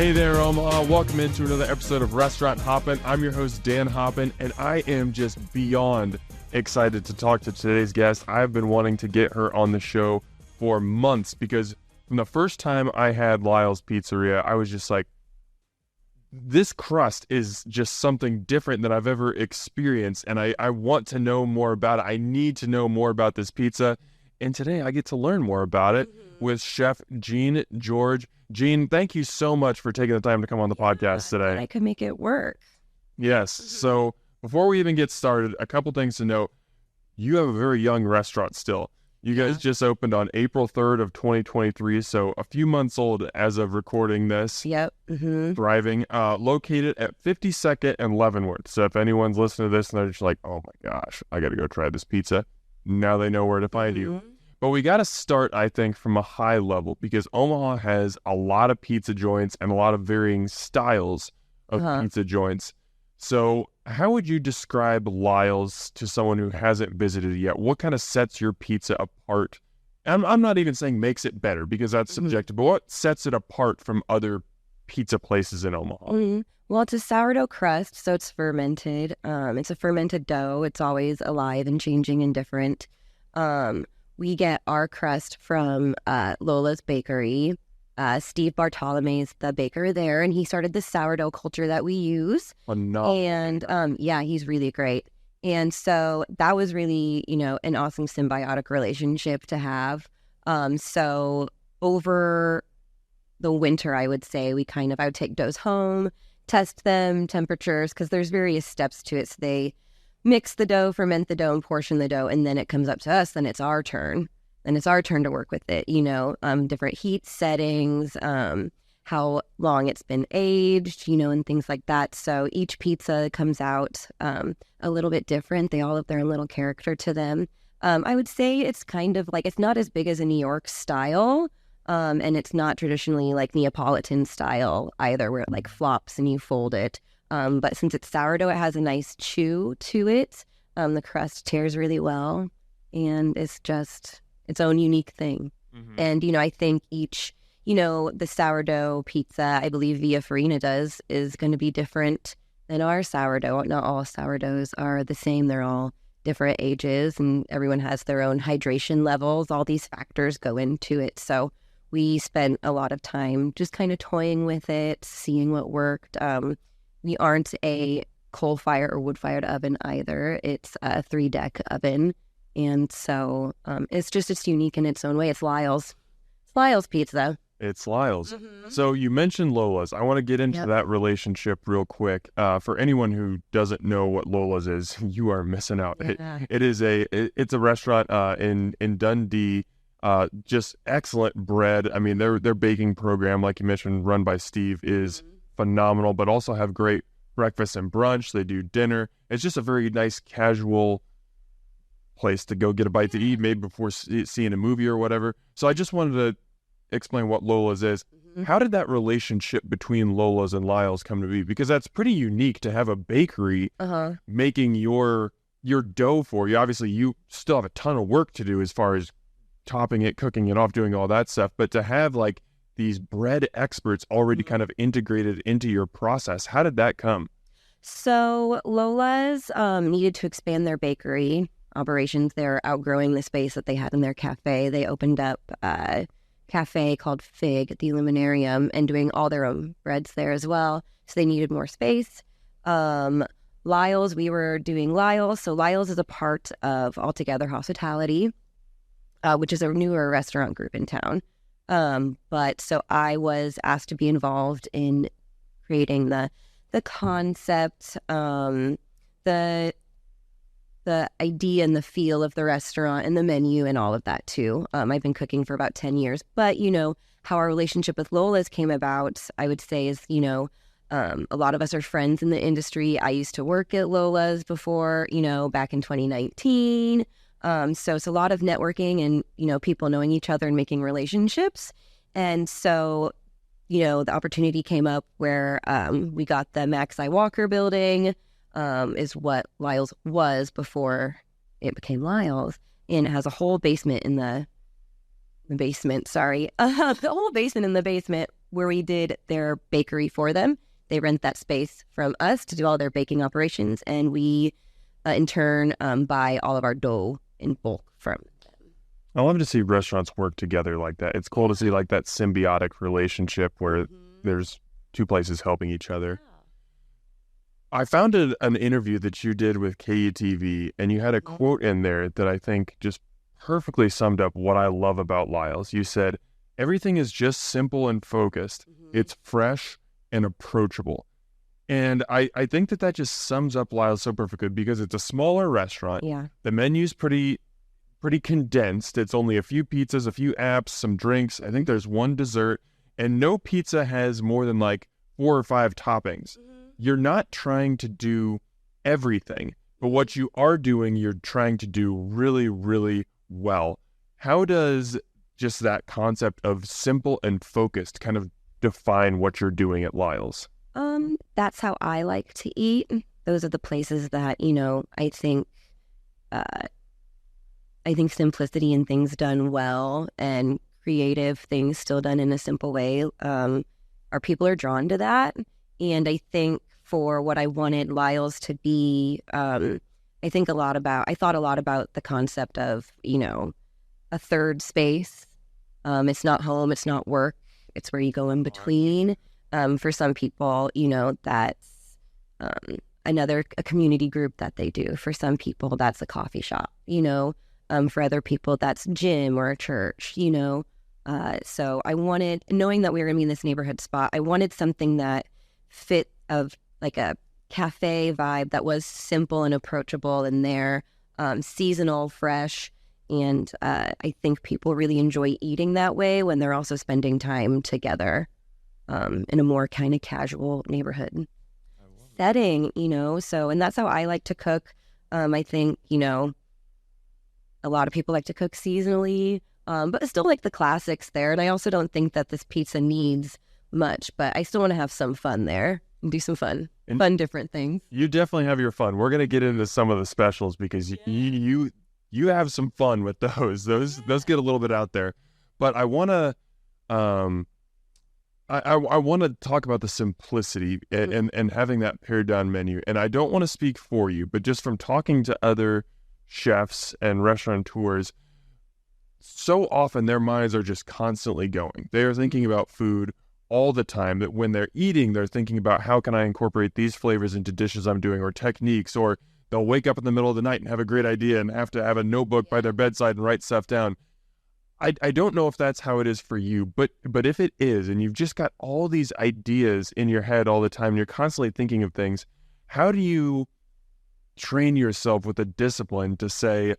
Hey there, Omaha. Welcome into another episode of Restaurant Hoppen. I'm your host, Dan Hoppen, and I am just beyond excited to talk to today's guest. I've been wanting to get her on the show for months because from the first time I had Lyle's Pizzeria, I was just like, this crust is just something different than I've ever experienced, and I want to know more about it. I need to know more about this pizza, and today I get to learn more about it with Chef Jean George. Jean, thank you so much for taking the time to come on the podcast today. I could make it work. Yes. So before we even get started, a couple things to note. You have a very young restaurant still. You guys just opened on April 3rd of 2023, so a few months old as of recording this. Yep. Thriving. Located at 52nd and Leavenworth. So if anyone's listening to this and they're just like, oh my gosh, I got to go try this pizza, now they know where to find you. But we got to start, I think, from a high level because Omaha has a lot of pizza joints and a lot of varying styles of pizza joints. So how would you describe Lyle's to someone who hasn't visited it yet? What kind of sets your pizza apart? I'm not even saying makes it better because that's subjective, but what sets it apart from other pizza places in Omaha? Well, it's a sourdough crust, so it's fermented. It's a fermented dough. It's always alive and changing and different. We get our crust from Lola's Bakery. Steve Bartolome's the baker there, and he started the sourdough culture that we use. And he's really great. And so that was really, an awesome symbiotic relationship to have. So over the winter, I would say I would take doughs home, test them, temperatures, because there's various steps to it. So they mix the dough, ferment the dough, and portion the dough, and then it comes up to us. Then it's our turn. And it's our turn to work with it, different heat settings, how long it's been aged, and things like that. So each pizza comes out a little bit different. They all have their own little character to them. I would say it's kind of like, it's not as big as a New York style, and it's not traditionally like Neapolitan style either, where it like flops and you fold it. But since it's sourdough, it has a nice chew to it. The crust tears really well, and it's just its own unique thing. And, I think each, the sourdough pizza, I believe Via Farina does, is going to be different than our sourdough. Not all sourdoughs are the same. They're all different ages, and everyone has their own hydration levels. All these factors go into it. So we spent a lot of time just kind of toying with it, seeing what worked. We aren't a coal-fired or wood-fired oven either. It's a 3-deck oven. And so it's unique in its own way. It's Lyle's. It's Lyle's pizza. It's Lyle's. So you mentioned Lola's. I want to get into that relationship real quick. For anyone who doesn't know what Lola's is, you are missing out. It's a restaurant in Dundee. Just excellent bread. I mean, their baking program, like you mentioned, run by Steve, is phenomenal, but also have great breakfast and brunch. They do dinner. It's just a very nice casual place to go get a bite to eat, maybe before seeing a movie or whatever. So I just wanted to explain what Lola's is. How did that relationship between Lola's and Lyle's come to be? Because that's pretty unique to have a bakery making your dough for you. Obviously, you still have a ton of work to do as far as topping it, cooking it off, doing all that stuff. But to have like these bread experts already kind of integrated into your process, how did that come? So Lola's needed to expand their bakery operations. They're outgrowing the space that they had in their cafe. They opened up a cafe called Fig at the Illuminarium and doing all their own breads there as well. So they needed more space. Lyle's, we were doing Lyle's. So Lyle's is a part of Altogether Hospitality, which is a newer restaurant group in town. But so I was asked to be involved in creating the concept, the idea and the feel of the restaurant and the menu and all of that too. I've been cooking for about 10 years, but how our relationship with Lola's came about, I would say is, a lot of us are friends in the industry. I used to work at Lola's before, back in 2019. So it's a lot of networking and, people knowing each other and making relationships. And so, the opportunity came up where we got the Max I. Walker building, is what Lyle's was before it became Lyle's. And it has a whole basement in the basement, the whole basement in the basement where we did their bakery for them. They rent that space from us to do all their baking operations, and we, in turn, buy all of our dough in bulk from them. I love to see restaurants work together like that. It's cool to see like that symbiotic relationship where there's two places helping each other. I found an interview that you did with KUTV, and you had a quote in there that I think just perfectly summed up what I love about Lyle's. You said, everything is just simple and focused. It's fresh and approachable. And I think that just sums up Lyle's so perfectly because it's a smaller restaurant. Yeah. The menu's pretty condensed. It's only a few pizzas, a few apps, some drinks. I think there's one dessert, and no pizza has more than like 4 or 5 toppings. You're not trying to do everything, but what you are doing, you're trying to do really, really well. How does just that concept of simple and focused kind of define what you're doing at Lyle's? That's how I like to eat. Those are the places that, I think simplicity and things done well and creative things still done in a simple way, our people are drawn to that. And I think for what I wanted Lyle's to be, I thought a lot about the concept of, a third space. It's not home, it's not work, it's where you go in between. For some people, that's a community group that they do. For some people, that's a coffee shop, for other people, that's gym or a church, So I wanted, knowing that we were going to be in this neighborhood spot, I wanted something that fit of like a cafe vibe that was simple and approachable and there, seasonal, fresh. And I think people really enjoy eating that way when they're also spending time together in a more kind of casual neighborhood setting, So, and that's how I like to cook. I think, a lot of people like to cook seasonally, but I still like the classics there. And I also don't think that this pizza needs much, but I still want to have some fun there and do some fun different things. You definitely have your fun. We're going to get into some of the specials because you have some fun with those. Those get a little bit out there, but I want to I want to talk about the simplicity and having that pared down menu. And I don't want to speak for you, but just from talking to other chefs and restaurateurs, so often their minds are just constantly going. They are thinking about food all the time, that when they're eating, they're thinking about how can I incorporate these flavors into dishes I'm doing, or techniques, or they'll wake up in the middle of the night and have a great idea and have to have a notebook by their bedside and write stuff down. I don't know if that's how it is for you, but if it is, and you've just got all these ideas in your head all the time, and you're constantly thinking of things, how do you train yourself with a discipline to say,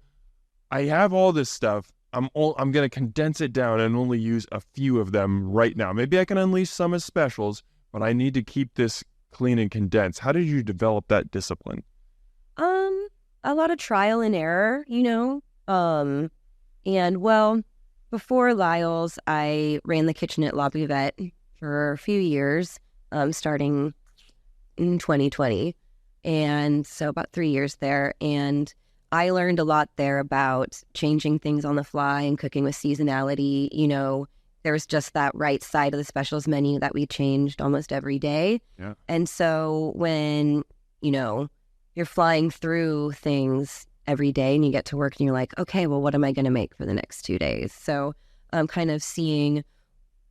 I have all this stuff, I'm going to condense it down and only use a few of them right now. Maybe I can unleash some as specials, but I need to keep this clean and condensed. How did you develop that discipline? A lot of trial and error, and well, before Lyle's, I ran the kitchen at La Buvette for a few years, starting in 2020. And so about 3 years there. And I learned a lot there about changing things on the fly and cooking with seasonality. There's just that right side of the specials menu that we changed almost every day. Yeah. And so when, you're flying through things every day and you get to work and you're like, okay, well, what am I going to make for the next 2 days? So I'm kind of seeing,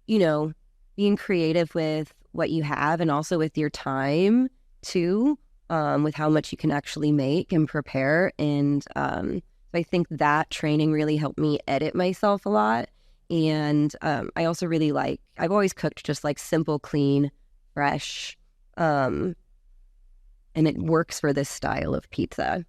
being creative with what you have and also with your time too, with how much you can actually make and prepare. And so I think that training really helped me edit myself a lot. And I also really I've always cooked just like simple, clean, fresh, and it works for this style of pizza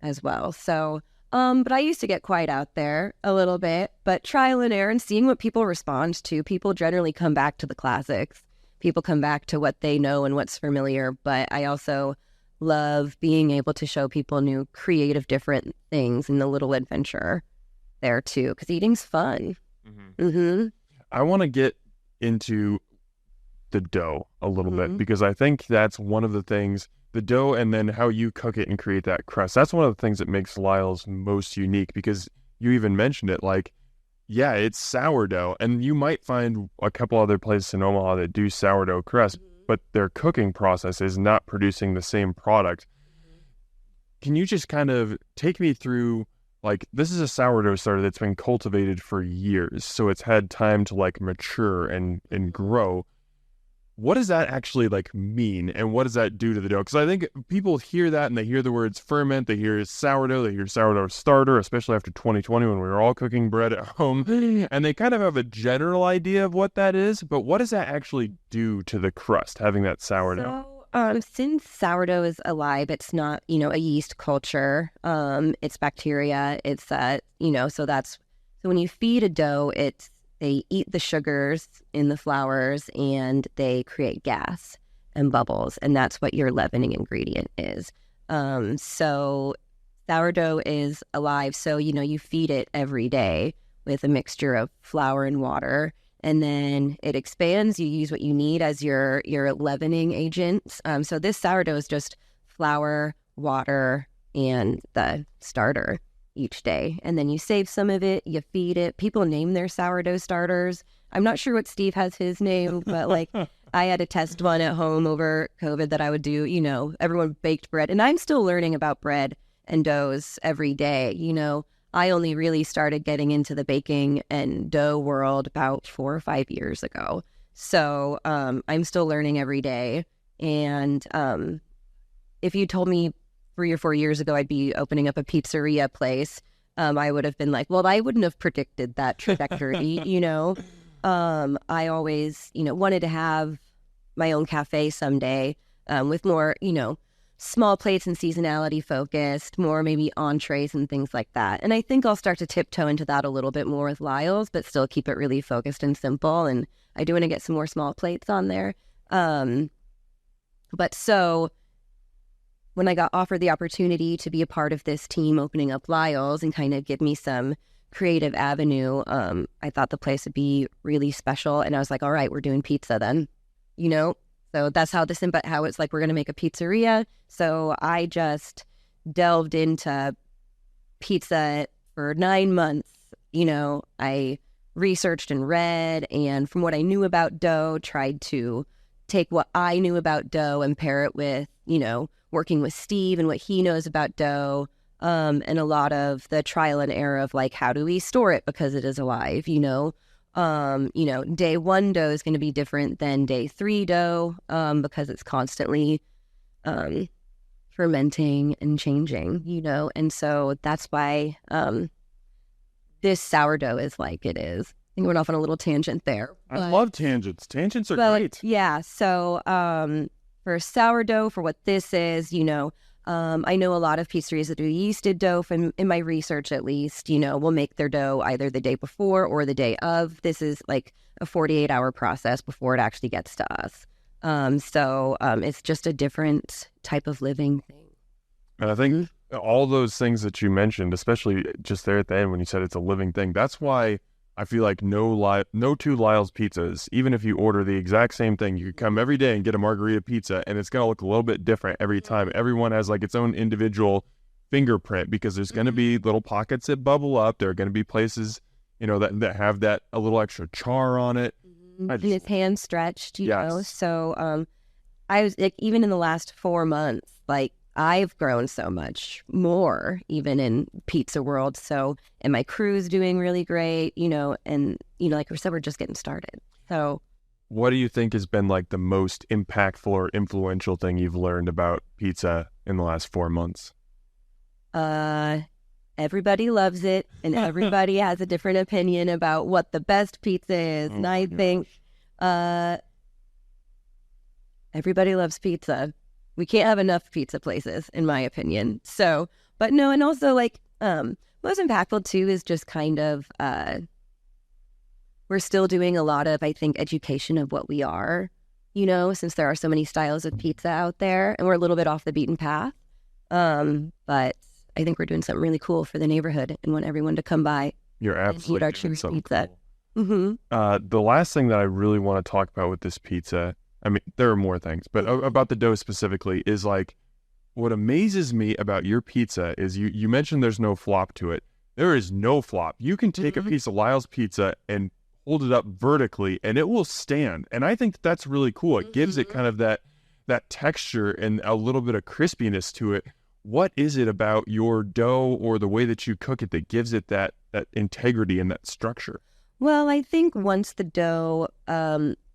as well. So, but I used to get quite out there a little bit, but trial and error and seeing what people respond to. People generally come back to the classics. People come back to what they know and what's familiar, but I also love being able to show people new creative different things and the little adventure there too, because eating's fun. I want to get into the dough a little bit, because I think that's one of the things, the dough, and then how you cook it and create that crust. That's one of the things that makes Lyle's most unique, because you even mentioned it, like Yeah, it's sourdough. And you might find a couple other places in Omaha that do sourdough crust, but their cooking process is not producing the same product. Can you just kind of take me through, like, this is a sourdough starter that's been cultivated for years, so it's had time to like mature and grow. What does that actually like mean, and what does that do to the dough? Because I think people hear that and they hear the words ferment, they hear sourdough, they hear sourdough starter, especially after 2020 when we were all cooking bread at home, and they kind of have a general idea of what that is, but what does that actually do to the crust, having that sourdough? Since sourdough is alive, it's not, a yeast culture. It's bacteria. It's so when you feed a dough, they eat the sugars in the flours and they create gas and bubbles, and that's what your leavening ingredient is. So sourdough is alive, so you feed it every day with a mixture of flour and water, and then it expands. You use what you need as your leavening agents. So this sourdough is just flour, water, and the starter each day. And then you save some of it, you feed it. People name their sourdough starters. I'm not sure what Steve has his name, but like I had to test one at home over COVID that I would do. Everyone baked bread. And I'm still learning about bread and doughs every day. I only really started getting into the baking and dough world about 4 or 5 years ago. So I'm still learning every day. And if you told me 3 or 4 years ago I'd be opening up a pizzeria place, I would have been like, well, I wouldn't have predicted that trajectory. I always, wanted to have my own cafe someday with more, small plates and seasonality focused, more maybe entrees and things like that. And I think I'll start to tiptoe into that a little bit more with Lyle's, but still keep it really focused and simple. And I do want to get some more small plates on there. But so when I got offered the opportunity to be a part of this team opening up Lyle's and kind of give me some creative avenue, I thought the place would be really special. And I was like, all right, we're doing pizza then, So that's how it's like, we're going to make a pizzeria. So I just delved into pizza for 9 months. I researched and read, and from what I knew about dough, tried to take what I knew about dough and pair it with, working with Steve and what he knows about dough, and a lot of the trial and error of like, how do we store it because it is alive, day 1 dough is going to be different than day 3 dough because it's constantly fermenting and changing, and so that's why this sourdough is like it is. I think we went off on a little tangent there. I love tangents. Tangents are great. Yeah. So for sourdough, for what this is, I know a lot of pizzeries that do yeasted dough. From in my research, at least, will make their dough either the day before or the day of. This is like a 48-hour process before it actually gets to us. So it's just a different type of living thing. And I think all those things that you mentioned, especially just there at the end when you said it's a living thing, that's why I feel like no two Lyle's pizzas, even if you order the exact same thing, you could come every day and get a margarita pizza and it's going to look a little bit different every time. Everyone has like its own individual fingerprint because there's going to be little pockets that bubble up. There are going to be places, that have that a little extra char on it. And it's hand stretched, know. So I was like, even in the last 4 months, like I've grown so much more, even in pizza world. So, and my crew's doing really great, and, like we said, we're just getting started. So what do you think has been like the most impactful or influential thing you've learned about pizza in the last 4 months? Everybody loves it, and everybody has a different opinion about what the best pizza is. And I think everybody loves pizza. We can't have enough pizza places, in my opinion. So, but no, and also like most impactful too is just kind of we're still doing a lot of, I think, education of what we are, since there are so many styles of pizza out there, and we're a little bit off the beaten path. But I think we're doing something really cool for the neighborhood and want everyone to come by. You're absolutely and eat our doing something pizza. Cool. Mm-hmm. The last thing that I really want to talk about with this pizza, I mean, there are more things, but about the dough specifically, is like what amazes me about your pizza is you mentioned there's no flop to it. there is no flop. You can take a piece of Lyle's pizza and hold it up vertically and it will stand. And I think that's really cool. It gives it kind of that texture and a little bit of crispiness to it. What is it about your dough or the way that you cook it that gives it that integrity and that structure? Well, I think once the dough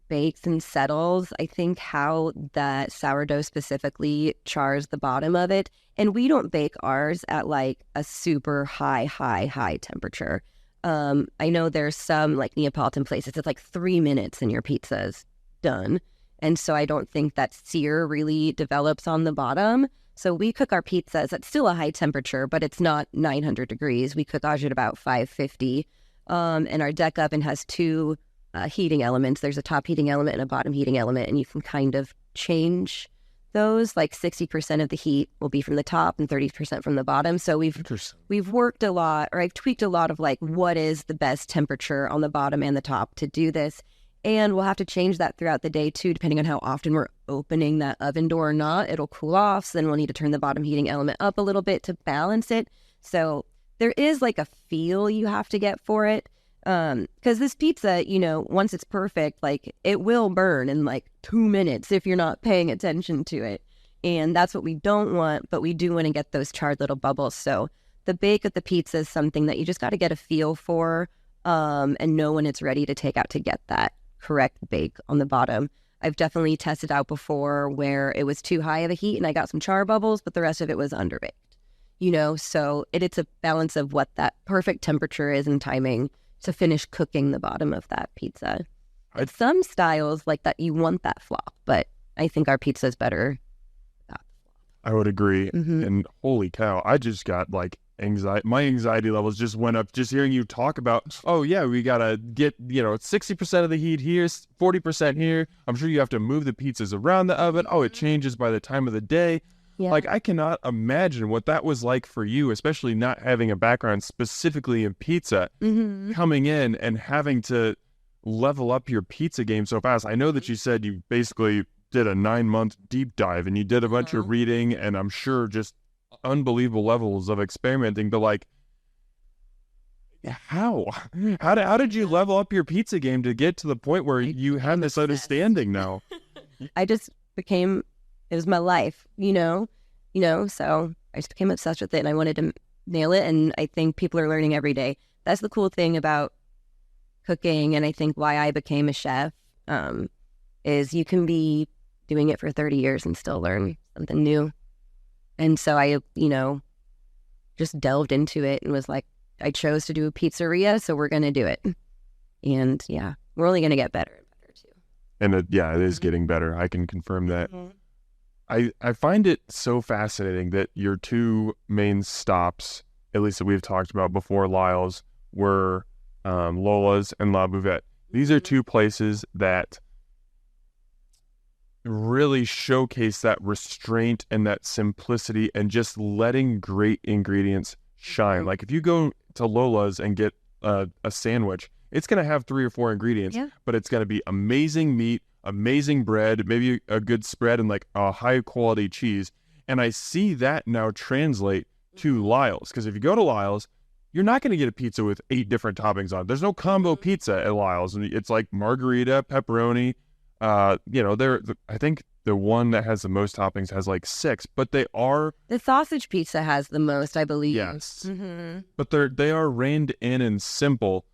bakes and settles, I think how that sourdough specifically chars the bottom of it. And we don't bake ours at like a super high temperature. I know there's some like Neapolitan places, it's like 3 minutes and your pizza's done. And so I don't think that sear really develops on the bottom. So we cook our pizzas at still a high temperature, but it's not 900 degrees. We cook ours at about 550. And our deck oven has two heating elements. There's a top heating element and a bottom heating element, and you can kind of change those. Like 60% of the heat will be from the top and 30% from the bottom. So we've worked a lot, or I've tweaked a lot of like what is the best temperature on the bottom and the top to do this. And we'll have to change that throughout the day too, depending on how often we're opening that oven door or not. It'll cool off, so then we'll need to turn the bottom heating element up a little bit to balance it. So there is like a feel you have to get for it. Because this pizza, you know, once it's perfect, like it will burn in like 2 minutes if you're not paying attention to it. And that's what we don't want, but we do want to get those charred little bubbles. So the bake of the pizza is something that you just got to get a feel for and know when it's ready to take out to get that correct bake on the bottom. I've definitely tested out before where it was too high of a heat and I got some char bubbles, but the rest of it was underbaked. You know, so it's a balance of what that perfect temperature is and timing to finish cooking the bottom of that pizza. Some styles like that, you want that flop, but I think our pizza is better without the flop. I would agree. And holy cow, I just got like anxiety. My anxiety levels just went up just hearing you talk about, oh yeah, we got to get, 60% of the heat here, 40% here. I'm sure you have to move the pizzas around the oven. Oh, it changes by the time of the day. Yeah. Like, I cannot imagine what that was like for you, especially not having a background specifically in pizza, coming in and having to level up your pizza game so fast. I know that you said you basically did a 9-month deep dive and you did a bunch of reading and I'm sure just unbelievable levels of experimenting, but like, how did you level up your pizza game to get to the point where you have this understanding now? I just became... It was my life, so I just became obsessed with it and I wanted to nail it. And I think people are learning every day. That's the cool thing about cooking. And I think why I became a chef is you can be doing it for 30 years and still learn something new. And so I, just delved into it and was like, I chose to do a pizzeria, so we're going to do it. And yeah, we're only going to get better and better too. And it is getting better. I can confirm that. I find it so fascinating that your two main stops, at least that we've talked about before Lyle's, were Lola's and La Bouvette. These are two places that really showcase that restraint and that simplicity and just letting great ingredients shine. Like if you go to Lola's and get a sandwich, it's going to have 3 or 4 ingredients, but it's going to be amazing meat, amazing bread, maybe a good spread, and like a high quality cheese. And I see that now translate to Lyle's, because if you go to Lyle's, you're not going to get a pizza with 8 different toppings on it. There's no combo pizza at Lyle's, and it's like margarita, pepperoni. I think the one that has the most toppings has like 6, but they are... The sausage pizza has the most, I believe. Yes. But they are reined in and simple.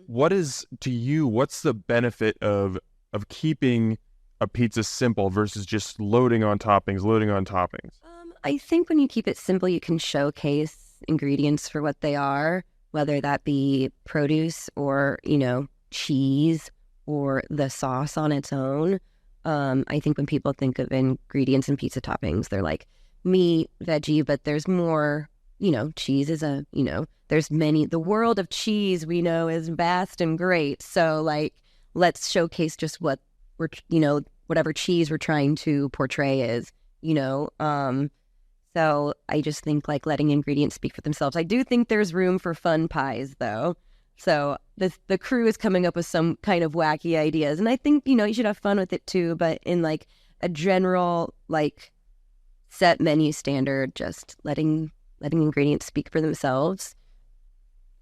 What is, to you, what's the benefit of keeping a pizza simple versus just loading on toppings? I think when you keep it simple, you can showcase ingredients for what they are, whether that be produce or, cheese or the sauce on its own. I think when people think of ingredients and pizza toppings, they're like meat, veggie, but there's more, cheese is there's many, the world of cheese we know is vast and great. So like, let's showcase just what we're, whatever cheese we're trying to portray is, so I just think like letting ingredients speak for themselves. I do think there's room for fun pies though. So the crew is coming up with some kind of wacky ideas. And I think, you should have fun with it too, but in like a general, like set menu standard, just letting ingredients speak for themselves.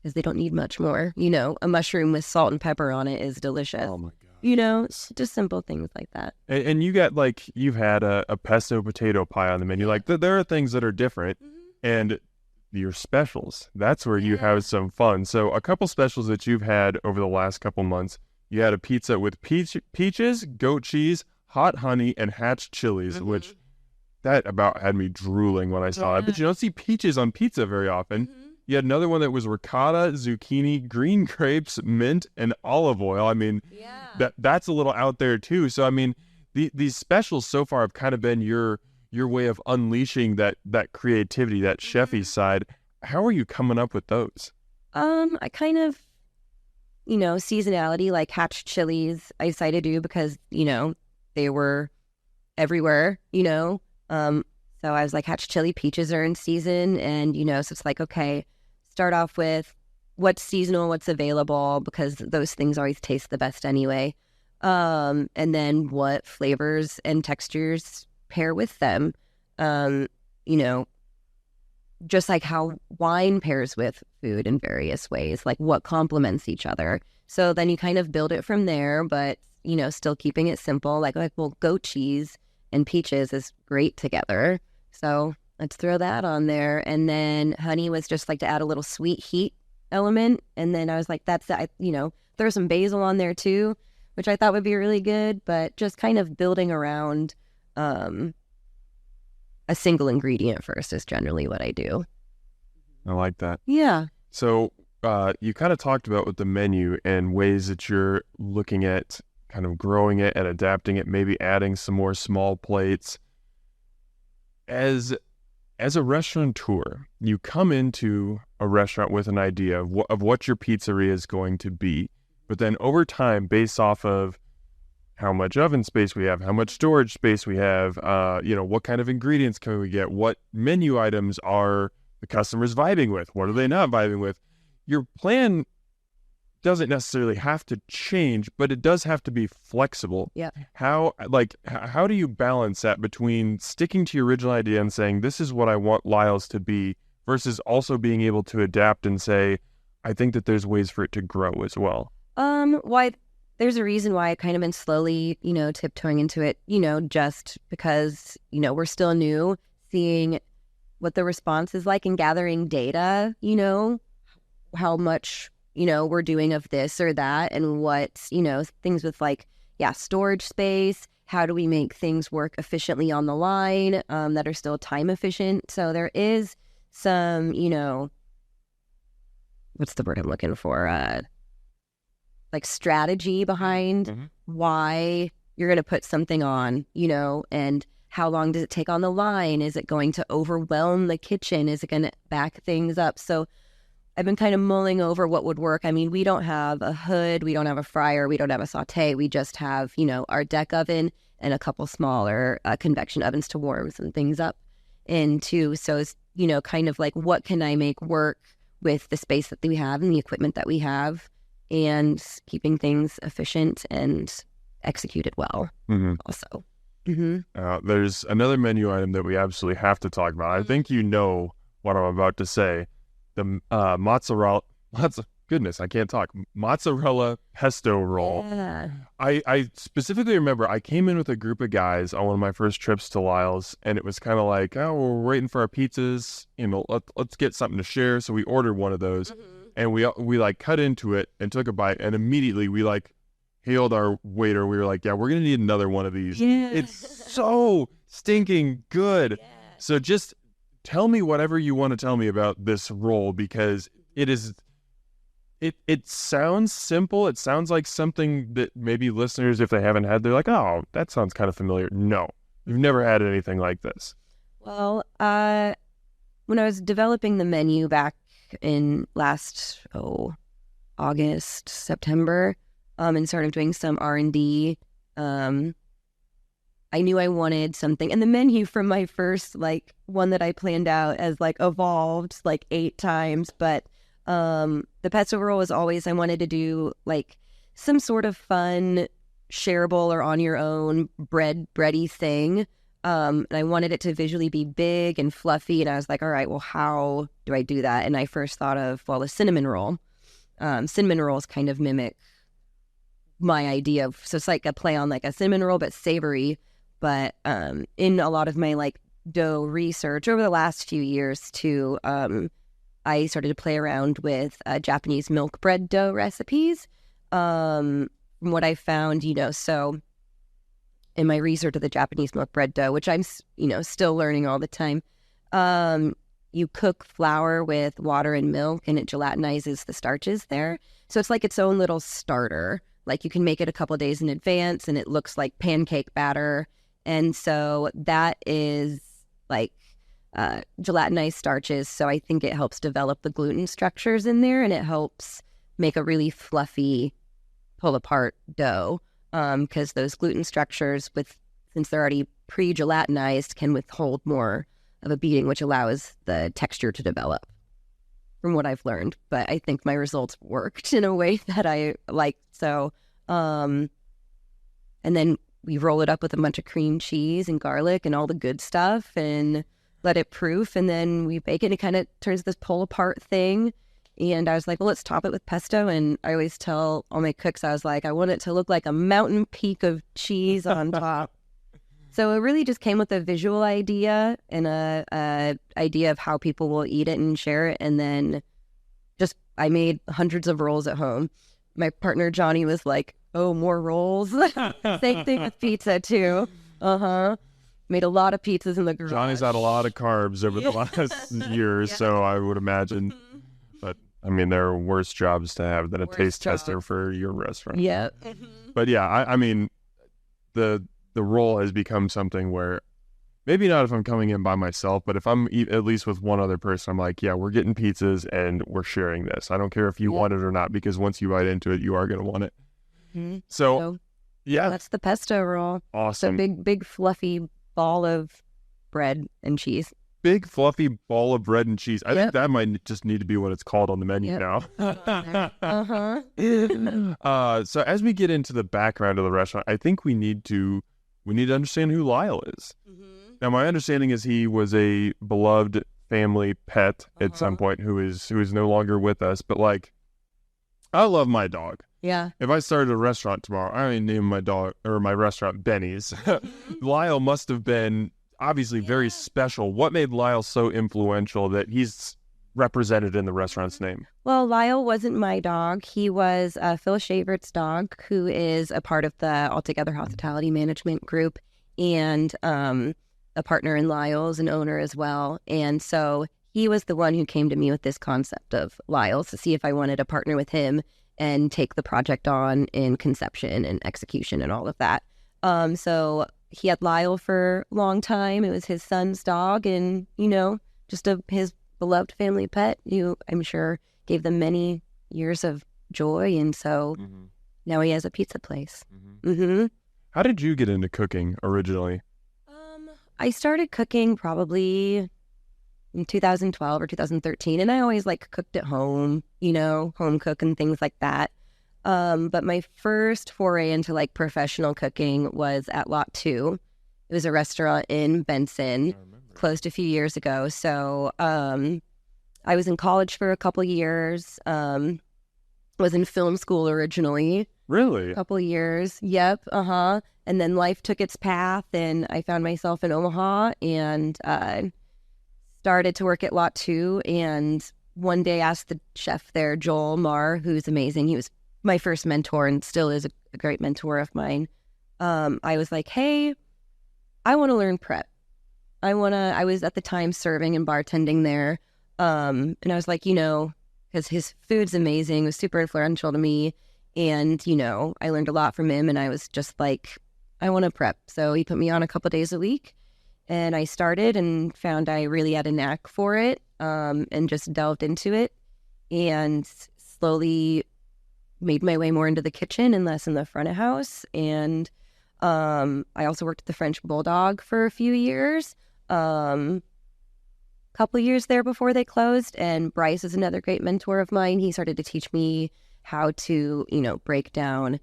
because they don't need much more. A mushroom with salt and pepper on it is delicious. Oh my God. Just simple things like that. And you got you've had a pesto potato pie on the menu. Like there are things that are different, and your specials. That's where you have some fun. So a couple specials that you've had over the last couple months. You had a pizza with peaches, goat cheese, hot honey, and hatch chilies, which that about had me drooling when I saw it. But you don't see peaches on pizza very often. You had another one that was ricotta, zucchini, green grapes, mint, and olive oil. I mean, that's a little out there too. So I mean, these specials so far have kind of been your way of unleashing that creativity, that chefy side. How are you coming up with those? I kind of, seasonality, like hatch chilies, I decided to do because, they were everywhere, So I was like, hatch chili peaches are in season. And, so it's like, okay, start off with what's seasonal, what's available, because those things always taste the best anyway. And then what flavors and textures pair with them. Just like how wine pairs with food in various ways, like what complements each other. So then you kind of build it from there, but, still keeping it simple. Like, well, goat cheese and peaches is great together. So let's throw that on there. And then honey was just like to add a little sweet heat element. And then I was like, that's that, throw some basil on there too, which I thought would be really good, but just kind of building around a single ingredient first is generally what I do. I like that. Yeah. So you kind of talked about with the menu and ways that you're looking at kind of growing it and adapting it, maybe adding some more small plates. As a restaurateur, you come into a restaurant with an idea of what your pizzeria is going to be, but then over time, based off of how much oven space we have, how much storage space we have, what kind of ingredients can we get, what menu items are the customers vibing with, what are they not vibing with. Your plan doesn't necessarily have to change, but it does have to be flexible. Yeah. How do you balance that between sticking to your original idea and saying, this is what I want Lyle's to be, versus also being able to adapt and say, I think that there's ways for it to grow as well? There's a reason why I kind of been slowly, tiptoeing into it, just because, we're still new, seeing what the response is like and gathering data, how much, we're doing of this or that, and what, things with storage space. How do we make things work efficiently on the line that are still time efficient? So there is some, what's the word I'm looking for? Strategy behind why you're going to put something on, and how long does it take on the line? Is it going to overwhelm the kitchen? Is it going to back things up? So I've been kind of mulling over what would work. I mean, we don't have a hood, we don't have a fryer, we don't have a saute. We just have, our deck oven and a couple smaller convection ovens to warm some things up into. So it's, kind of like, what can I make work with the space that we have and the equipment that we have, and keeping things efficient and executed well also. There's another menu item that we absolutely have to talk about. I think you know what I'm about to say. The mozzarella pesto roll. Yeah. I specifically remember I came in with a group of guys on one of my first trips to Lyle's, and it was kind of like, oh, we're waiting for our pizzas, let's get something to share. So we ordered one of those, and we cut into it and took a bite, and immediately we hailed our waiter. We were like, yeah, we're gonna need another one of these. Yeah. It's so stinking good. Yeah. So just tell me whatever you want to tell me about this roll, because it sounds simple. It sounds like something that maybe listeners, if they haven't had, they're like, oh, that sounds kind of familiar. No, you've never had anything like this. Well, when I was developing the menu back in last August, September, and started doing some R&D, I knew I wanted something, and the menu from my first one that I planned out as evolved 8 times, but the pesto roll was always, I wanted to do some sort of fun, shareable or on your own bready thing, And I wanted it to visually be big and fluffy. And I was like, all right, well, how do I do that? And I first thought of, well, a cinnamon roll. Cinnamon rolls kind of mimic my idea of, so it's like a play on like a cinnamon roll, but savory. But in a lot of my like dough research over the last few years too, I started to play around with Japanese milk bread dough recipes. From what I found, so in my research of the Japanese milk bread dough, which I'm, still learning all the time, you cook flour with water and milk and it gelatinizes the starches there. So it's like its own little starter. Like you can make it a couple of days in advance and it looks like pancake batter. And so that is like gelatinized starches. So I think it helps develop the gluten structures in there and it helps make a really fluffy pull apart dough. Because those gluten structures, since they're already pre-gelatinized, can withhold more of a beating, which allows the texture to develop, from what I've learned. But I think my results worked in a way that I liked. So, and then we roll it up with a bunch of cream cheese and garlic and all the good stuff and let it proof. And then we bake it and it kind of turns this pull apart thing. And I was like, well, let's top it with pesto. And I always tell all my cooks, I was like, I want it to look like a mountain peak of cheese on top. So it really just came with a visual idea and a idea of how people will eat it and share it. And then I made hundreds of rolls at home. My partner, Johnny, was like, oh, more rolls. Same thing with pizza, too. Made a lot of pizzas in the garage. Johnny's had a lot of carbs over the last years, so I would imagine. But I mean, there are worse jobs to have than a taste tester for your restaurant. Yeah. But yeah, I mean, the role has become something where maybe not if I'm coming in by myself, but if I'm at least with one other person, I'm like, yeah, we're getting pizzas and we're sharing this. I don't care if you want it or not, because once you bite into it, you are going to want it. Mm-hmm. So yeah, that's the pesto roll. Awesome. It's a big fluffy ball of bread and cheese. Big fluffy ball of bread and cheese. I think that might just need to be what it's called on the menu now. So as we get into the background of the restaurant, I think we need to understand who Lyle is. Now, my understanding is he was a beloved family pet at some point who is no longer with us. But like, I love my dog. Yeah. If I started a restaurant tomorrow, I would name my dog or my restaurant Benny's. Lyle must have been obviously very special. What made Lyle so influential that he's represented in the restaurant's name? Well, Lyle wasn't my dog. He was Phil Shavert's dog, who is a part of the Altogether Hospitality Management Group and a partner in Lyle's, an owner as well. And so he was the one who came to me with this concept of Lyle's to see if I wanted to partner with him and take the project on in conception and execution and all of that. So he had Lyle for a long time. It was his son's dog and, just his beloved family pet who I'm sure gave them many years of joy. And so now he has a pizza place. How did you get into cooking originally? I started cooking probably in 2012 or 2013, and I always cooked at home, home cook and things like that. But my first foray into professional cooking was at Lot 2. It was a restaurant in Benson, closed a few years ago. So I was in college for a couple years, was in film school originally. Really? A couple years. Yep. And then life took its path and I found myself in Omaha and started to work at Lot 2. And one day asked the chef there, Joel Marr, who's amazing. He was my first mentor and still is a great mentor of mine. I was like, hey, I want to learn prep. I was at the time serving and bartending there. And I was like, because his food's amazing, it was super influential to me. And, I learned a lot from him and I was just like, I want to prep. So he put me on a couple days a week and I started and found I really had a knack for it, and just delved into it and slowly made my way more into the kitchen and less in the front of house. And I also worked at the French Bulldog for a few years, couple years there before they closed. And Bryce is another great mentor of mine. He started to teach me how to, break down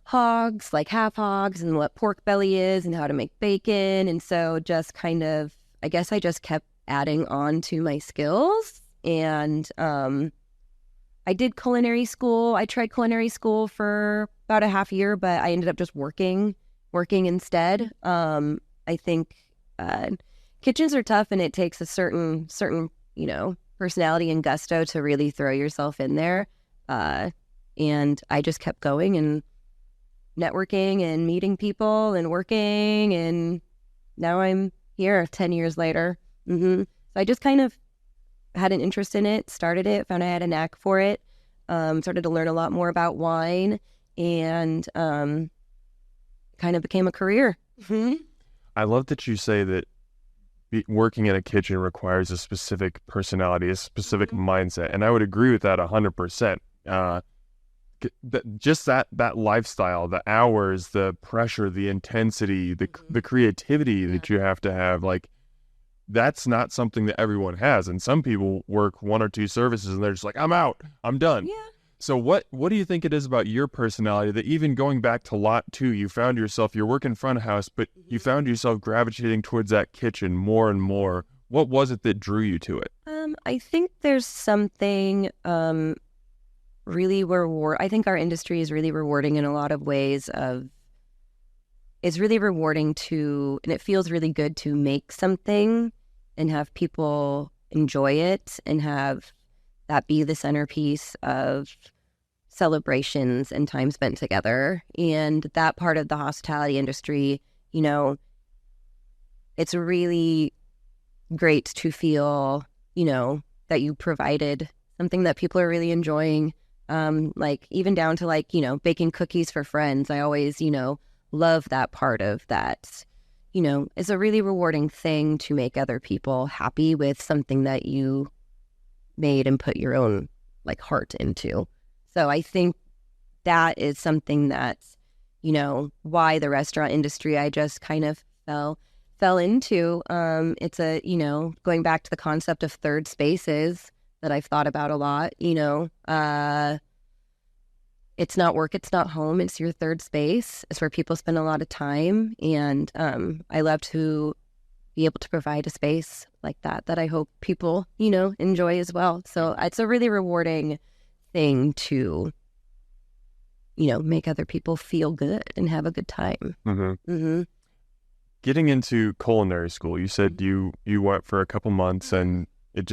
hogs, like half hogs, and what pork belly is and how to make bacon. And so just kind of, I guess I just kept adding on to my skills. And I did culinary school. I tried culinary school for about a half year, but I ended up just working instead. I think kitchens are tough, and it takes a certain personality and gusto to really throw yourself in there. And I just kept going and networking and meeting people and working, and now I'm here 10 years later. So I just kind of had an interest in it, started it, found I had a knack for it, started to learn a lot more about wine, and kind of became a career. I love that you say that working in a kitchen requires a specific personality, a specific mindset, and I would agree with that 100%. Just that lifestyle, the hours, the pressure, the intensity, the creativity that you have to have, like, that's not something that everyone has. And some people work one or two services and they're just like, I'm out, I'm done. Yeah. So what do you think it is about your personality that even going back to lot 2, you found yourself, you're working front of house, but you found yourself gravitating towards that kitchen more and more? What was it that drew you to it? I think there's something really I think our industry is really rewarding in a lot of ways. It's really rewarding and it feels really good to make something and have people enjoy it and have that be the centerpiece of celebrations and time spent together. And that part of the hospitality industry, it's really great to feel, that you provided something that people are really enjoying. Like even down to baking cookies for friends. I always, love that part of that. It's a really rewarding thing to make other people happy with something that you made and put your own heart into. So I think that is something that's, why the restaurant industry I just kind of fell into. It's going back to the concept of third spaces that I've thought about a lot. It's not work, it's not home, it's your third space. It's where people spend a lot of time. And I love to be able to provide a space like that I hope people, enjoy as well. So it's a really rewarding thing to, make other people feel good and have a good time. Getting into culinary school, you said you went for a couple months and it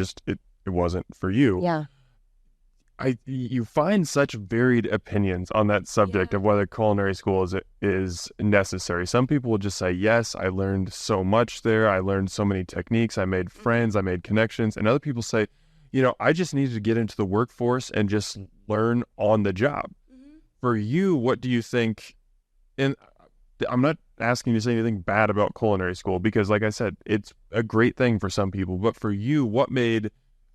wasn't for you. Yeah. You find such varied opinions on that subject of whether culinary school is necessary. Some people will just say, yes, I learned so much there. I learned so many techniques. I made friends. I made connections. And other people say, I just needed to get into the workforce and just learn on the job. For you, what do you think? And I'm not asking you to say anything bad about culinary school because, like I said, it's a great thing for some people. But for you, what made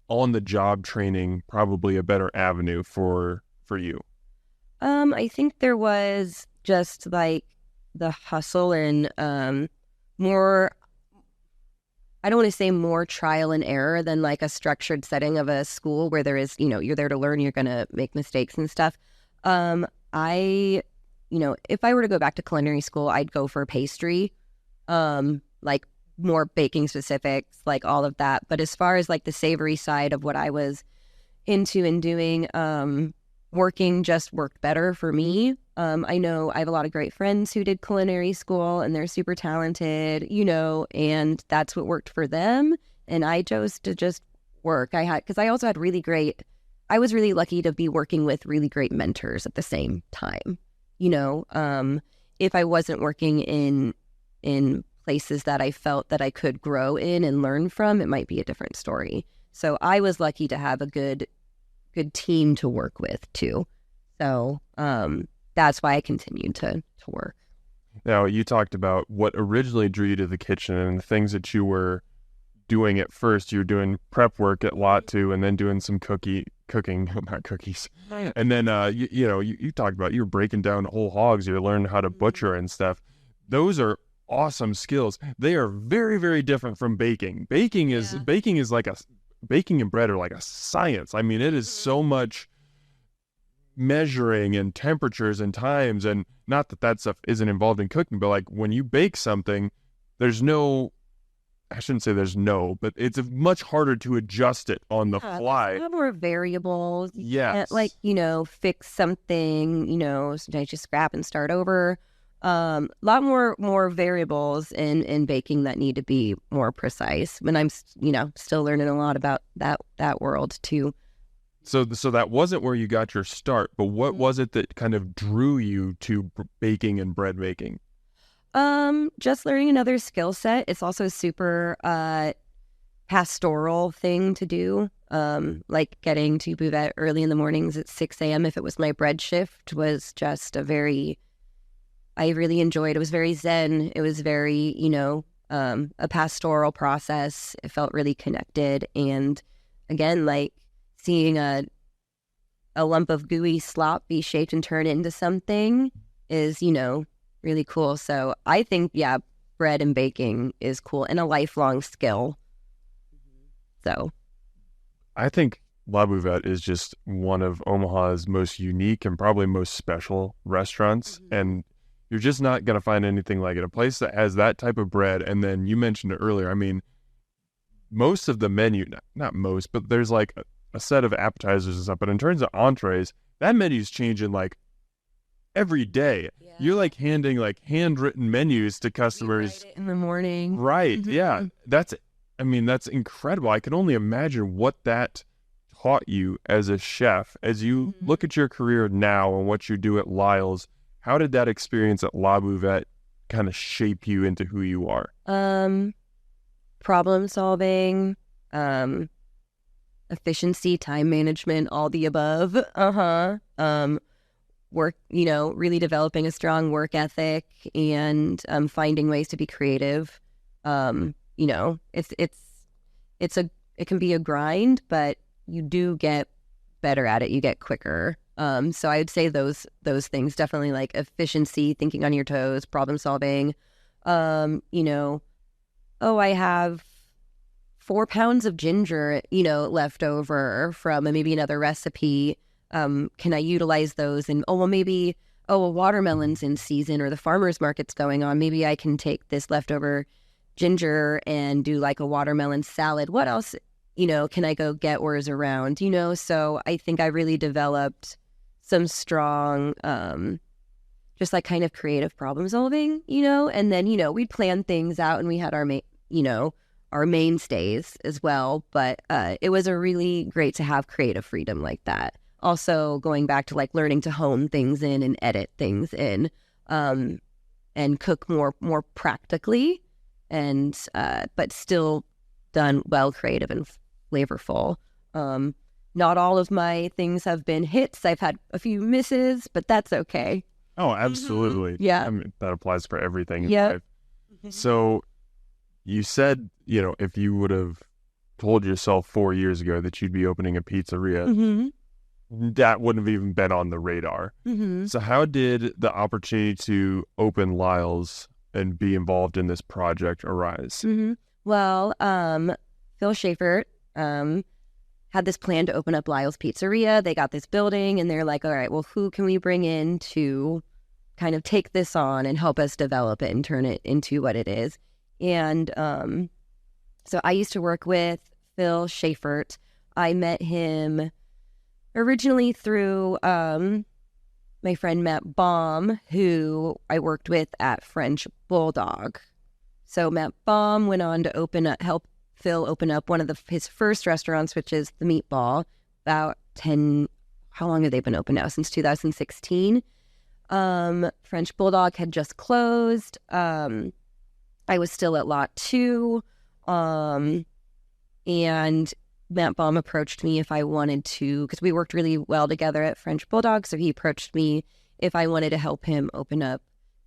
on-the-job training probably a better avenue for you? I think there was just the hustle and more, I don't want to say more trial and error than a structured setting of a school where there is, you're there to learn, you're going to make mistakes and stuff. If I were to go back to culinary school, I'd go for pastry, more baking specifics, all of that. But as far as the savory side of what I was into and doing, working just worked better for me. I know I have a lot of great friends who did culinary school and they're super talented, and that's what worked for them. And I chose to just work. Because I also had I was really lucky to be working with really great mentors at the same time. If I wasn't working in places that I felt that I could grow in and learn from, it might be a different story. So I was lucky to have a good team to work with too. So that's why I continued to work. Now, you talked about what originally drew you to the kitchen and the things that you were doing at first. You were doing prep work at lot 2 and then doing some cooking, not cookies. And then, you talked about you were breaking down whole hogs. You're learning how to butcher and stuff. Those are awesome skills. They are very, very different from baking. Baking is baking and bread are like a science. I mean, it is so much measuring and temperatures and times, and not that that stuff isn't involved in cooking, but like when you bake something, there's no, I shouldn't say there's no, but it's much harder to adjust it on the fly. There's a lot more variables. You Yes. can't, fix something, sometimes you scrap and start over. A lot more variables in baking that need to be more precise. When I'm, still learning a lot about that world too. So that wasn't where you got your start, but what was it that kind of drew you to baking and bread making? Just learning another skill set. It's also a super pastoral thing to do. Like getting to buvette early in the mornings at 6 a.m. if it was my bread shift was just I really enjoyed. It was very zen. It was very, a pastoral process. It felt really connected. And again, like seeing a lump of gooey slop be shaped and turned into something is, really cool. So I think, bread and baking is cool and a lifelong skill. So I think La Bouvette is just one of Omaha's most unique and probably most special restaurants. And you're just not going to find anything like it. A place that has that type of bread. And then you mentioned it earlier. I mean, most of the menu, not most, but there's like a set of appetizers and stuff. But in terms of entrees, that menu's changing like every day. Yeah. You're like handing like handwritten menus to customers in the morning. Right. Mm-hmm. Yeah. That's incredible. I can only imagine what that taught you as a chef. As you look at your career now and what you do at Lyle's, how did that experience at La Bouvette kind of shape you into who you are? Problem solving, efficiency, time management, all the above. Work, really developing a strong work ethic and finding ways to be creative. It can be a grind, but you do get better at it. You get quicker. So I would say those things definitely, like efficiency, thinking on your toes, problem solving. I have 4 pounds of ginger, left over from maybe another recipe. Can I utilize those? And maybe a watermelon's in season or the farmer's market's going on. Maybe I can take this leftover ginger and do like a watermelon salad. What else, can I go get or is around, So I think I really developed some strong, just like kind of creative problem solving, and then, we'd plan things out and we had our mainstays as well. But it was a really great to have creative freedom like that. Also going back to like learning to hone things in and edit things in, and cook more practically, and but still done well, creative and flavorful. Not all of my things have been hits. I've had a few misses, but that's okay. Oh, absolutely. Yeah. I mean, that applies for everything in Yep. life. So you said, if you would have told yourself 4 years ago that you'd be opening a pizzeria, that wouldn't have even been on the radar. So how did the opportunity to open Lyle's and be involved in this project arise? Well, Phil Schaeffer had this plan to open up Lyle's Pizzeria. They got this building and they're like, all right, well, who can we bring in to kind of take this on and help us develop it and turn it into what it is? And so I used to work with Phil Schaeffer. I met him originally through my friend Matt Baum, who I worked with at French Bulldog. So Matt Baum went on to help Phil open up one of his first restaurants, which is the Meatball. How long have they been open now? Since 2016. French Bulldog had just closed. I was still at Lot 2. And Matt Baum approached me if I wanted to, because we worked really well together at French Bulldog. So he approached me if I wanted to help him open up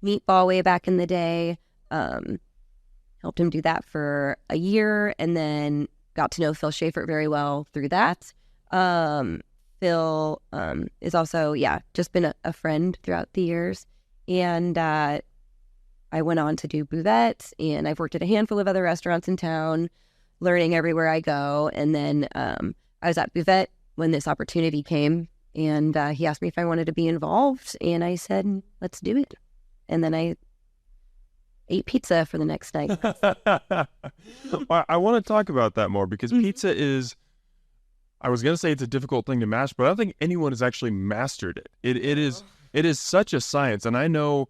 Meatball way back in the day. Helped him do that for a year and then got to know Phil Schaeffer very well through that. Phil is also, just been a friend throughout the years. And I went on to do Bouvette, and I've worked at a handful of other restaurants in town, learning everywhere I go. And then I was at Bouvette when this opportunity came And he asked me if I wanted to be involved, and I said, let's do it. And then I ate pizza for the next night. I want to talk about that more because pizza is, I was going to say it's a difficult thing to master, but I don't think anyone has actually mastered it. It is such a science. And I know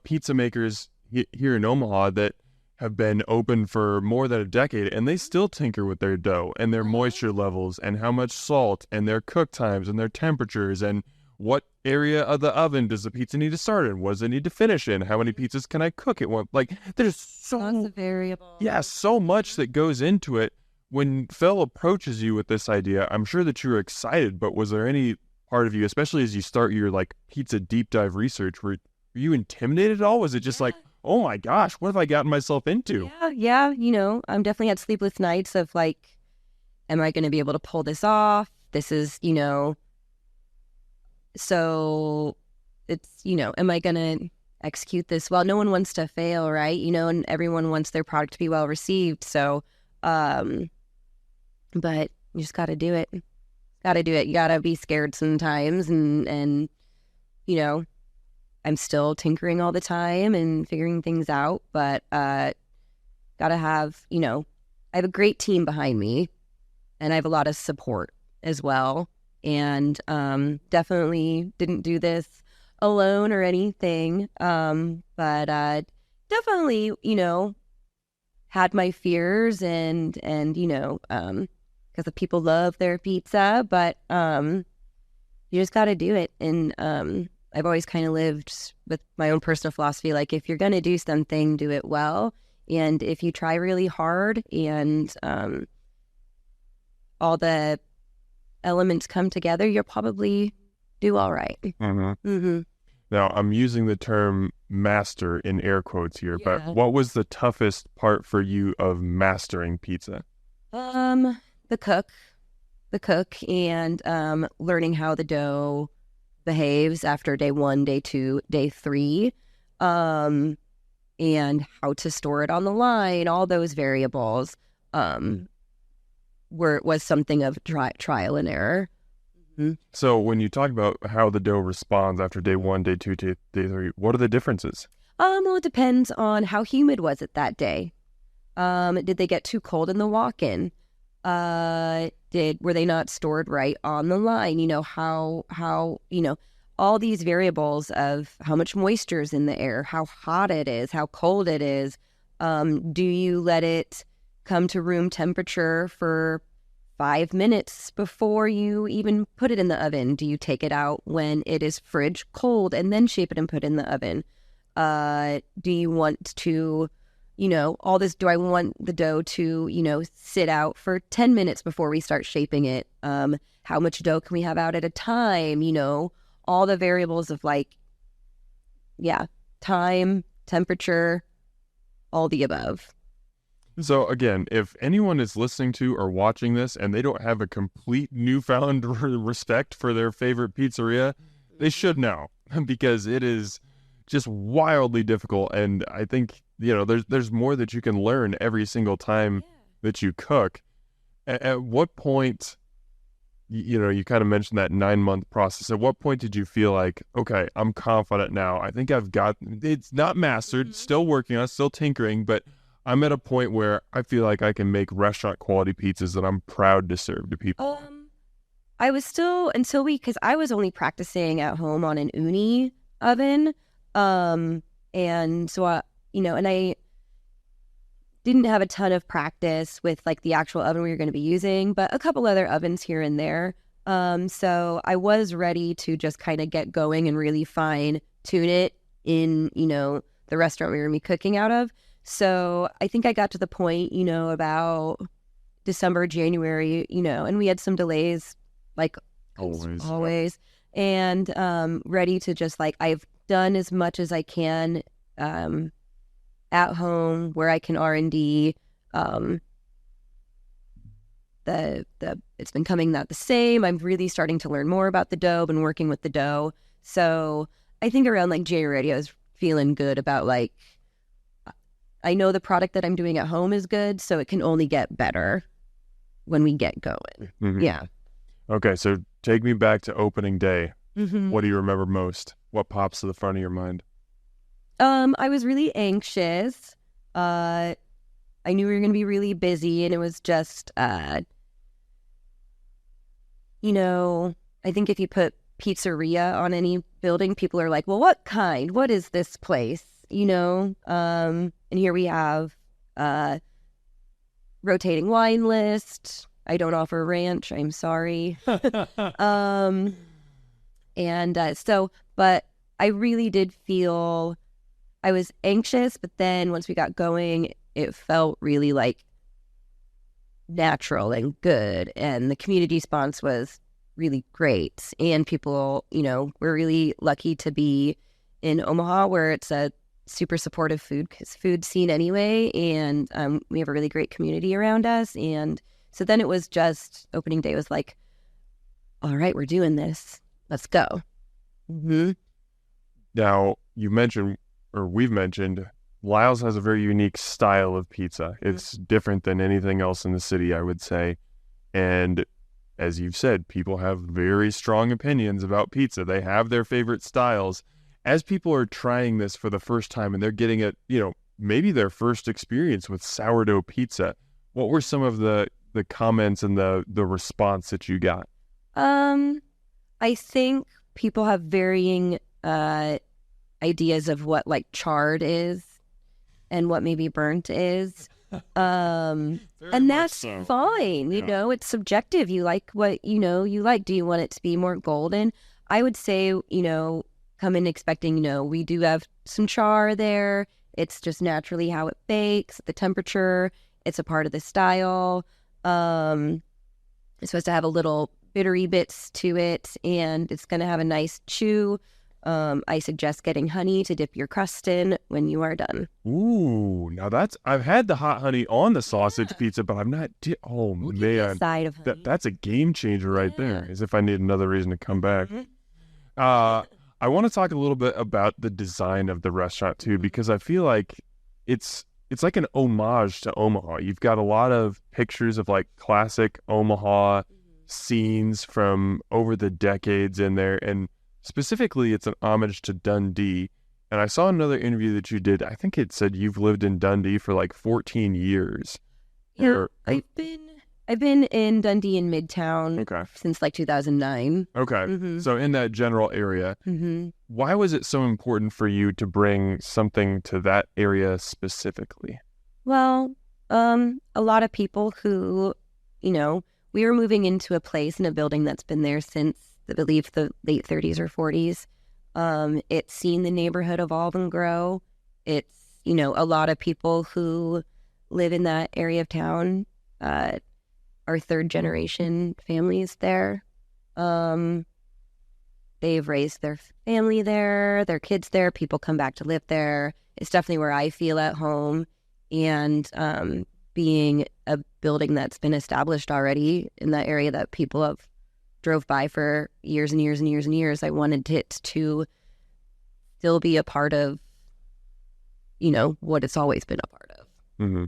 pizza makers here in Omaha that have been open for more than a decade, and they still tinker with their dough and their moisture levels and how much salt and their cook times and their temperatures and what area of the oven does the pizza need to start in? What does it need to finish in? How many pizzas can I cook at once? Like, there's Lots of variables. Yeah, so much that goes into it. When Phil approaches you with this idea, I'm sure that you were excited, but was there any part of you, especially as you start your like pizza deep dive research, were you intimidated at all? Was it just like, oh my gosh, what have I gotten myself into? Yeah. I'm definitely had sleepless nights of like, am I going to be able to pull this off? This is, so it's, am I going to execute this well? No one wants to fail, right? And everyone wants their product to be well received. So, but you just got to do it. You got to be scared sometimes. And, I'm still tinkering all the time and figuring things out, but got to have, I have a great team behind me, and I have a lot of support as well. And definitely didn't do this alone or anything, but definitely, had my fears and because the people love their pizza, but you just got to do it. And I've always kind of lived with my own personal philosophy, like if you're going to do something, do it well. And if you try really hard and all the elements come together, you'll probably do all right. Now, I'm using the term master in air quotes here, but what was the toughest part for you of mastering pizza? The cook, and learning how the dough behaves after day 1, day 2, day 3, and how to store it on the line. All those variables was something of trial and error. So when you talk about how the dough responds after day 1, day 2, day 3, what are the differences? Well, it depends on how humid was it that day. Did they get too cold in the walk-in? Were they not stored right on the line? How all these variables of how much moisture is in the air, how hot it is, how cold it is. Do you let it come to room temperature for 5 minutes before you even put it in the oven? Do you take it out when it is fridge cold and then shape it and put it in the oven? Do you want to, all this, do I want the dough to, sit out for 10 minutes before we start shaping it? How much dough can we have out at a time? All the variables of time, temperature, all the above. So again, if anyone is listening to or watching this and they don't have a complete newfound respect for their favorite pizzeria, they should now, because it is just wildly difficult. And I think, there's more that you can learn every single time that you cook. At what point, you kind of mentioned that 9-month process. At what point did you feel like, okay, I'm confident now. I think it's not mastered, still working on it, still tinkering, but I'm at a point where I feel like I can make restaurant quality pizzas that I'm proud to serve to people. I was still, because I was only practicing at home on an uni oven. And so, and I didn't have a ton of practice with like the actual oven we were going to be using, but a couple other ovens here and there. So I was ready to just kind of get going and really fine tune it in, the restaurant we were going to be cooking out of. So I think I got to the point, about December, January, and we had some delays, like always. And ready to just I've done as much as I can at home where I can R&D. It's been coming out the same. I'm really starting to learn more about the dough, been working with the dough. So I think around January, I was feeling good about I know the product that I'm doing at home is good, so it can only get better when we get going. Yeah. Okay, so take me back to opening day. Mm-hmm. What do you remember most? What pops to the front of your mind? I was really anxious. I knew we were going to be really busy, and it was just, I think if you put pizzeria on any building, people are like, well, what kind? What is this place? And here we have rotating wine list. I don't offer ranch. I'm sorry. But I really did feel I was anxious, but then once we got going, it felt really like natural and good. And the community response was really great. And people, we're really lucky to be in Omaha, where it's a super supportive food scene anyway. And we have a really great community around us. And so then it was just, opening day was like, all right, we're doing this. Let's go. Mm-hmm. Now, we've mentioned, Lyle's has a very unique style of pizza. It's different than anything else in the city, I would say. And as you've said, people have very strong opinions about pizza. They have their favorite styles. As people are trying this for the first time and they're getting it, maybe their first experience with sourdough pizza, what were some of the comments and the response that you got? I think people have varying ideas of what like charred is and what maybe burnt is. And that's fine. It's subjective. You like what you like. Do you want it to be more golden? I would say, come in expecting, we do have some char there. It's just naturally how it bakes, the temperature. It's a part of the style. It's supposed to have a little bittery bits to it, and it's going to have a nice chew. I suggest getting honey to dip your crust in when you are done. Ooh, now I've had the hot honey on the sausage pizza, but I've not. Man, side of honey. That's a game changer right there. As if I need another reason to come back. I want to talk a little bit about the design of the restaurant too, because I feel like it's like an homage to Omaha. You've got a lot of pictures of like classic Omaha scenes from over the decades in there, and specifically it's an homage to Dundee. And I saw another interview that you did. I think it said you've lived in Dundee for like 14 years. Yeah, I've been in Dundee in Midtown since like 2009. Okay. Mm-hmm. So in that general area, why was it so important for you to bring something to that area specifically? Well, a lot of people who, we were moving into a place in a building that's been there since, I believe, the late 30s or 40s. It's seen the neighborhood evolve and grow. It's, a lot of people who live in that area of town are third generation families there. They've raised their family there, their kids there. People come back to live there. It's definitely where I feel at home. And being a building that's been established already in that area that people have drove by for years and years and years and years, I wanted it to still be a part of, what it's always been a part of. Mm-hmm.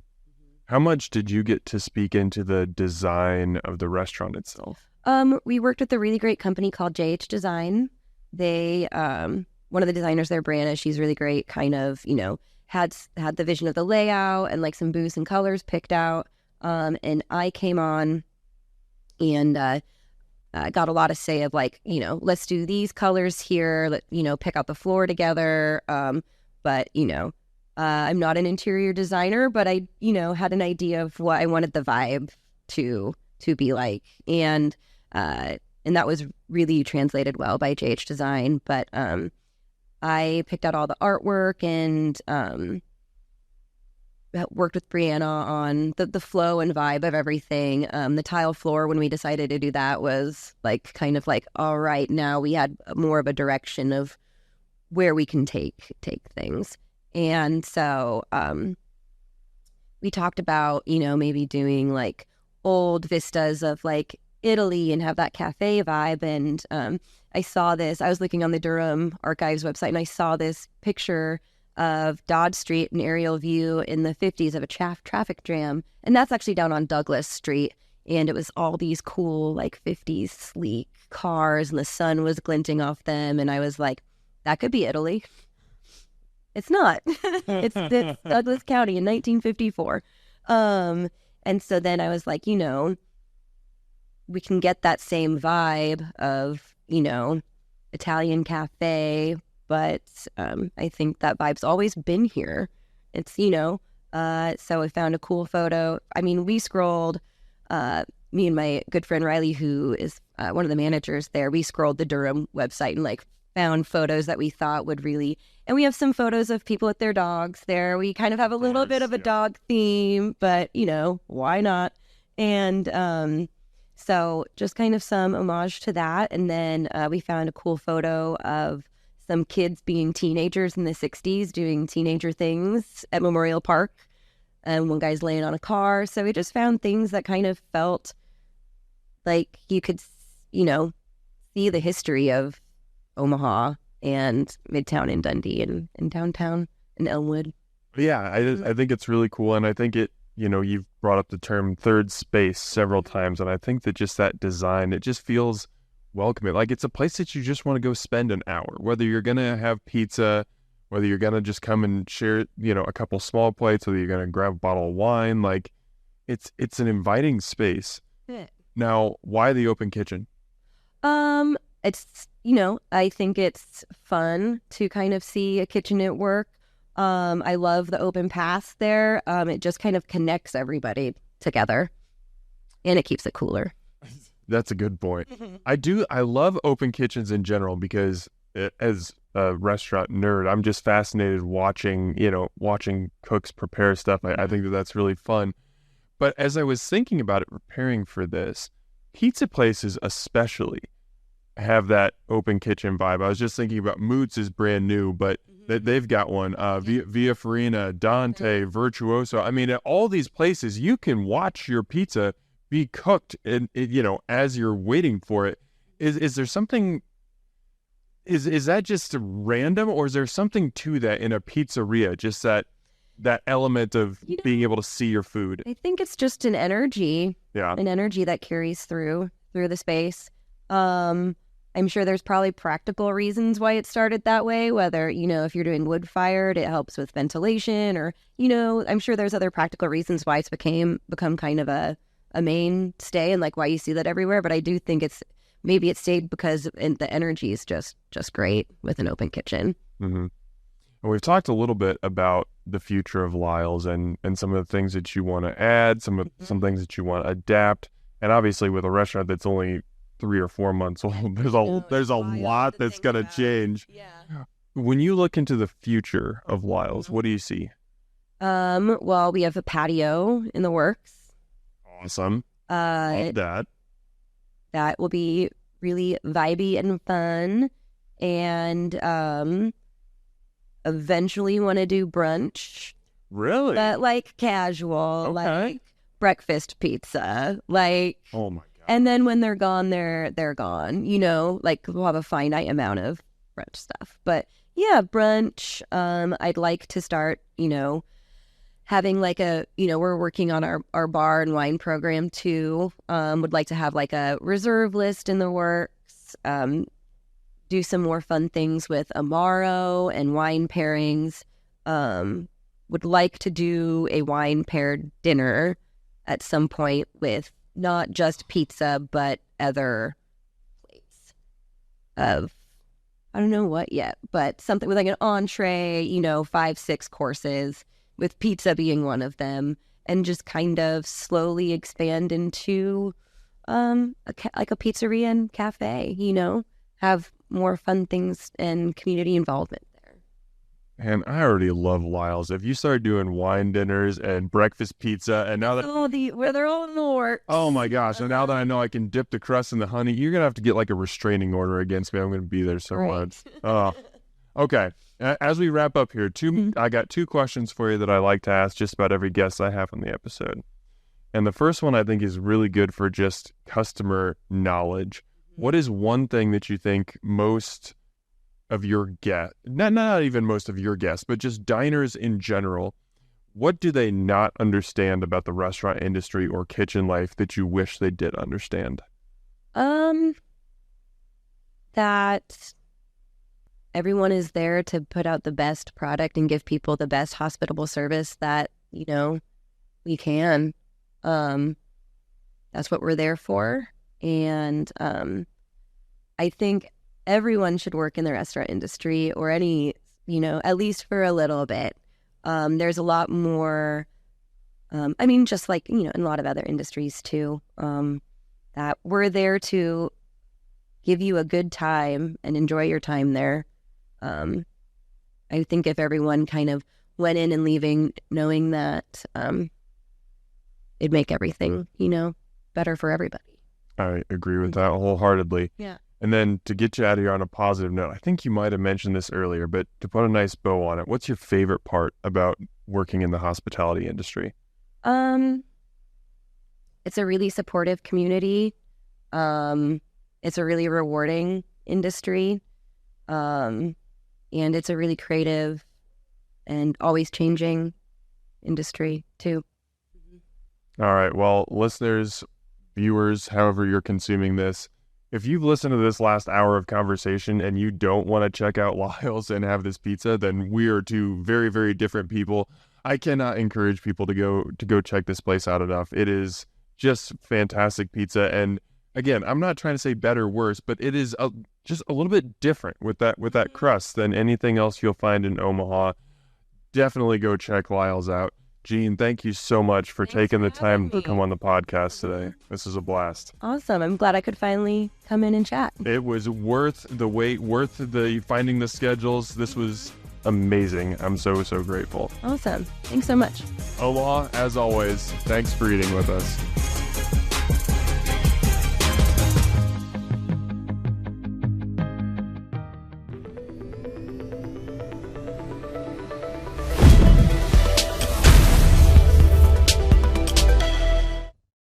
How much did you get to speak into the design of the restaurant itself? We worked with a really great company called JH Design. They, one of the designers there, Brianna, she's really great, kind of, had the vision of the layout and like some booths and colors picked out. And I came on and got a lot of say of like, let's do these colors here, pick out the floor together. But, I'm not an interior designer, but I, had an idea of what I wanted the vibe to be like. And that was really translated well by JH Design. But I picked out all the artwork and worked with Brianna on the flow and vibe of everything. The tile floor, when we decided to do that, was like kind of like, all right, now we had more of a direction of where we can take things. And so we talked about, maybe doing like old vistas of like Italy and have that cafe vibe. And I saw this, I was looking on the Durham Archives website, and I saw this picture of Dodge Street, an aerial view in the 50s of a traffic jam. And that's actually down on Douglas Street. and it was all these cool like 50s sleek cars, and the sun was glinting off them, and I was like, that could be Italy. It's not. It's Douglas County in 1954. And so then I was like, we can get that same vibe of, Italian cafe, but I think that vibe's always been here. It's, so I found a cool photo. I mean, we scrolled, me and my good friend Riley, who is one of the managers there, we scrolled the Durham website and like found photos that we thought would really, and we have some photos of people with their dogs there. We kind of have a little bit of a dog theme, but why not? And so just kind of some homage to that. And then we found a cool photo of some kids being teenagers in the 60s doing teenager things at Memorial Park. And one guy's laying on a car. So we just found things that kind of felt like you could, see the history of Omaha and Midtown and Dundee and downtown and Elmwood. Yeah, I think it's really cool. And I think you've brought up the term third space several times. And I think that just that design, it just feels welcoming. Like it's a place that you just want to go spend an hour, whether you're going to have pizza, whether you're going to just come and share, a couple small plates, whether you're going to grab a bottle of wine. Like it's an inviting space. Yeah. Now, why the open kitchen? It's, I think it's fun to kind of see a kitchen at work. I love the open pass there. It just kind of connects everybody together and it keeps it cooler. That's a good point. I love open kitchens in general because as a restaurant nerd, I'm just fascinated watching cooks prepare stuff. I think that's really fun. But as I was thinking about it, preparing for this, pizza places especially have that open kitchen vibe. I was just thinking about Moots is brand new, but they've got one. Via Farina, Dante, Virtuoso. I mean, at all these places, you can watch your pizza be cooked, and as you're waiting for it. Is there something? Is that just random, or is there something to that in a pizzeria? Just that element of being able to see your food. I think it's just an energy. Yeah, an energy that carries through the space. I'm sure there's probably practical reasons why it started that way, whether, if you're doing wood fired, it helps with ventilation, or, I'm sure there's other practical reasons why it's become kind of a mainstay and like why you see that everywhere. But I do think maybe it stayed because the energy is just great with an open kitchen. Mm-hmm. And we've talked a little bit about the future of Lyle's and some of the things that you want to add, some things that you want to adapt. And obviously with a restaurant that's only 3 or 4 months old, there's a lot that's going to change. Yeah. When you look into the future of Lyle's, what do you see? Well, we have a patio in the works. Awesome. Love that. That will be really vibey and fun. And eventually want to do brunch. Really? But like casual, like breakfast pizza. Like, oh my God. And then when they're gone, they're gone. Like we'll have a finite amount of brunch stuff. But yeah, brunch. I'd like to start, having like we're working on our bar and wine program too. Would like to have like a reserve list in the works. Do some more fun things with Amaro and wine pairings. Would like to do a wine paired dinner at some point with not just pizza, but other plates of, I don't know what yet, but something with like an entree, 5-6 courses, with pizza being one of them, and just kind of slowly expand into like a pizzeria and cafe, have more fun things and community involvement there. And I already love Lyle's. If you start doing wine dinners and breakfast pizza, and now that they're all in the works. Oh my gosh! And now that I know I can dip the crust in the honey, you're gonna have to get like a restraining order against me. I'm gonna be there so much. Oh, okay. As we wrap up here, I got 2 questions for you that I like to ask just about every guest I have on the episode. And the first one I think is really good for just customer knowledge. What is one thing that you think most of your guests, not even most of your guests, but just diners in general, what do they not understand about the restaurant industry or kitchen life that you wish they did understand? That everyone is there to put out the best product and give people the best hospitable service that, we can. That's what we're there for. And I think everyone should work in the restaurant industry or any, at least for a little bit. There's a lot more, just like, in a lot of other industries too, that we're there to give you a good time and enjoy your time there. I think if everyone kind of went in and leaving knowing that, it'd make everything, better for everybody. I agree with that wholeheartedly. Yeah. And then to get you out of here on a positive note, I think you might have mentioned this earlier, but to put a nice bow on it, what's your favorite part about working in the hospitality industry? It's a really supportive community. It's a really rewarding industry. And it's a really creative and always changing industry too. All right. Well, listeners, viewers, however you're consuming this, if you've listened to this last hour of conversation and you don't want to check out Lyle's and have this pizza, then we are two very, very different people. I cannot encourage people to go check this place out enough. It is just fantastic pizza. And again, I'm not trying to say better, worse, but it is just a little bit different with that crust than anything else you'll find in Omaha. Definitely go check Lyle's out. Jean, thank you so much for taking the time to come on the podcast today. This is a blast. Awesome. I'm glad I could finally come in and chat. It was worth the wait, worth the finding the schedules. This was amazing. I'm so, so grateful. Awesome. Thanks so much. Omaha, as always, thanks for eating with us.